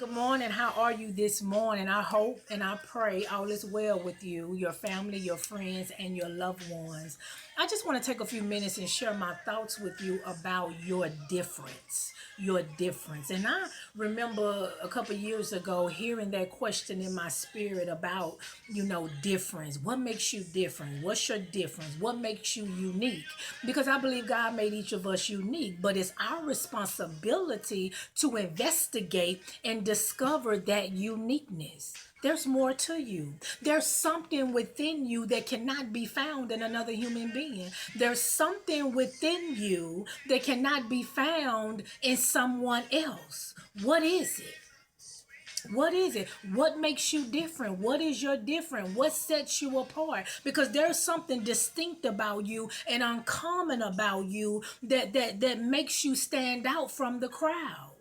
Good morning. How are you this morning? I hope and I pray all is well with you, your family, your friends, and your loved ones. I just want to take a few minutes and share my thoughts with you about your difference. Your difference. And I remember a couple years ago hearing that question in my spirit about, difference. What makes you different? What's your difference? What makes you unique? Because I believe God made each of us unique, but it's our responsibility to investigate and discover that uniqueness. There's more to you. There's something within you that cannot be found in another human being. There's something within you that cannot be found in someone else. What is it? What is it? What makes you different? What is your different? What sets you apart? Because there's something distinct about you and uncommon about you that makes you stand out from the crowd.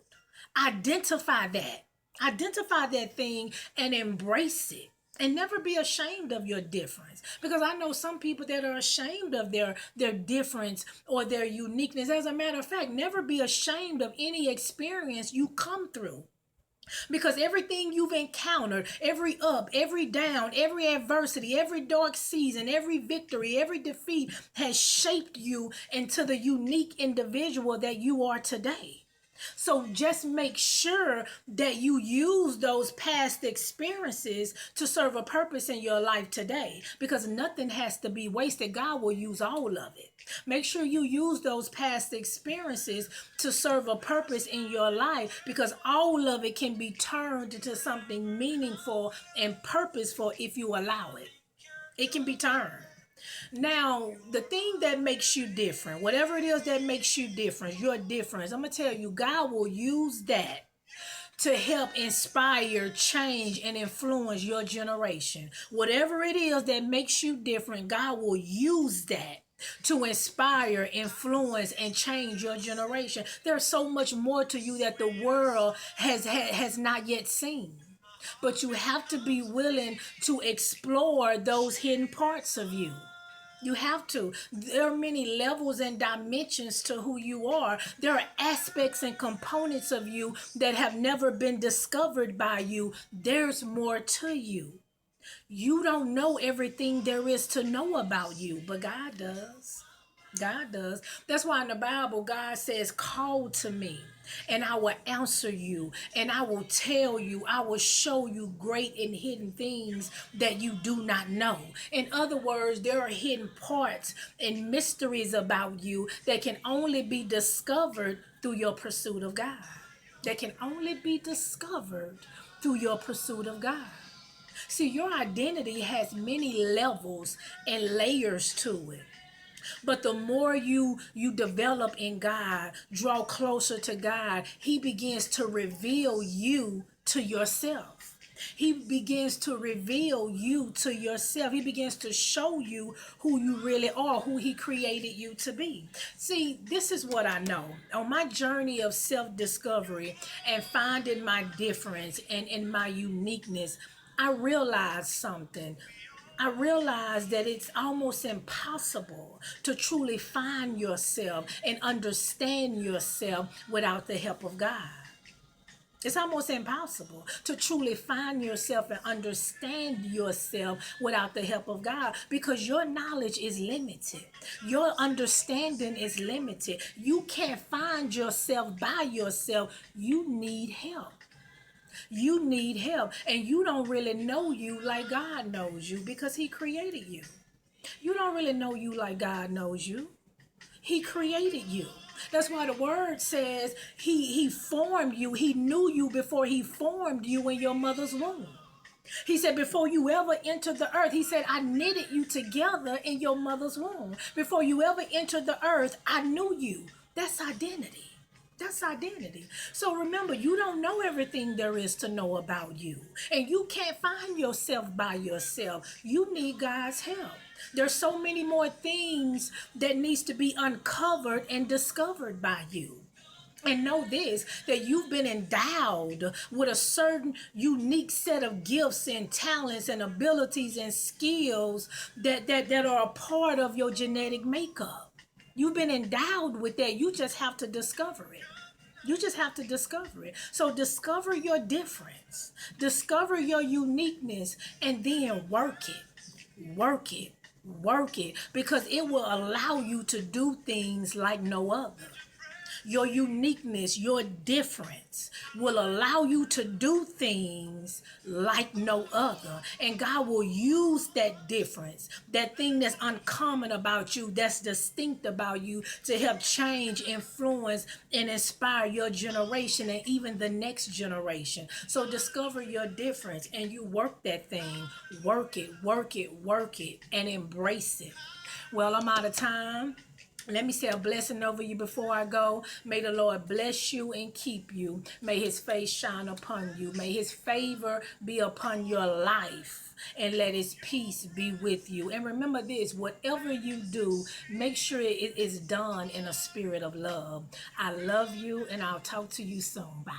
Identify that. Identify that thing and embrace it. And never be ashamed of your difference, because I know some people that are ashamed of their difference or their uniqueness. As a matter of fact, never be ashamed of any experience you come through, because everything you've encountered, every up, every down, every adversity, every dark season, every victory, every defeat has shaped you into the unique individual that you are today. So just make sure that you use those past experiences to serve a purpose in your life today, because nothing has to be wasted. God will use all of it. Make sure you use those past experiences to serve a purpose in your life, because all of it can be turned into something meaningful and purposeful if you allow it. It can be turned. Now, the thing that makes you different, whatever it is that makes you different, your difference, I'm going to tell you, God will use that to help inspire, change, and influence your generation. Whatever it is that makes you different, God will use that to inspire, influence, and change your generation. There's so much more to you that the world has not yet seen. But you have to be willing to explore those hidden parts of you. You have to. There are many levels and dimensions to who you are. There are aspects and components of you that have never been discovered by you. There's more to you. You don't know everything there is to know about you, but God does. God does. That's why in the Bible, God says, call to me and I will answer you and I will tell you, I will show you great and hidden things that you do not know. In other words, there are hidden parts and mysteries about you that can only be discovered through your pursuit of God. That can only be discovered through your pursuit of God. See, your identity has many levels and layers to it. But the more you develop in God, draw closer to God, he begins to reveal you to yourself. He begins to reveal you to yourself. He begins to show you who you really are, who he created you to be. See, this is what I know. On my journey of self-discovery and finding my difference and my uniqueness, I realized something. I realized that it's almost impossible to truly find yourself and understand yourself without the help of God. It's almost impossible to truly find yourself and understand yourself without the help of God, because your knowledge is limited. Your understanding is limited. You can't find yourself by yourself. You need help. You need help, and you don't really know you like God knows you, because he created you. You don't really know you like God knows you. He created you. That's why the word says he formed you. He knew you before he formed you in your mother's womb. He said, before you ever entered the earth, he said, I knitted you together in your mother's womb. Before you ever entered the earth, I knew you. That's identity. That's identity. So remember, you don't know everything there is to know about you. And you can't find yourself by yourself. You need God's help. There's so many more things that needs to be uncovered and discovered by you. And know this, that you've been endowed with a certain unique set of gifts and talents and abilities and skills that are a part of your genetic makeup. You've been endowed with that. You just have to discover it. You just have to discover it. So discover your difference, discover your uniqueness, and then work it. Work it. Work it, because it will allow you to do things like no other. Your uniqueness, your difference will allow you to do things like no other. And God will use that difference, that thing that's uncommon about you, that's distinct about you, to help change, influence, and inspire your generation and even the next generation. So discover your difference and you work that thing. Work it, work it, work it, and embrace it. Well, I'm out of time. Let me say a blessing over you before I go. May the Lord bless you and keep you. May his face shine upon you. May his favor be upon your life. And let his peace be with you. And remember this, whatever you do, make sure it is done in a spirit of love. I love you, and I'll talk to you soon. Bye.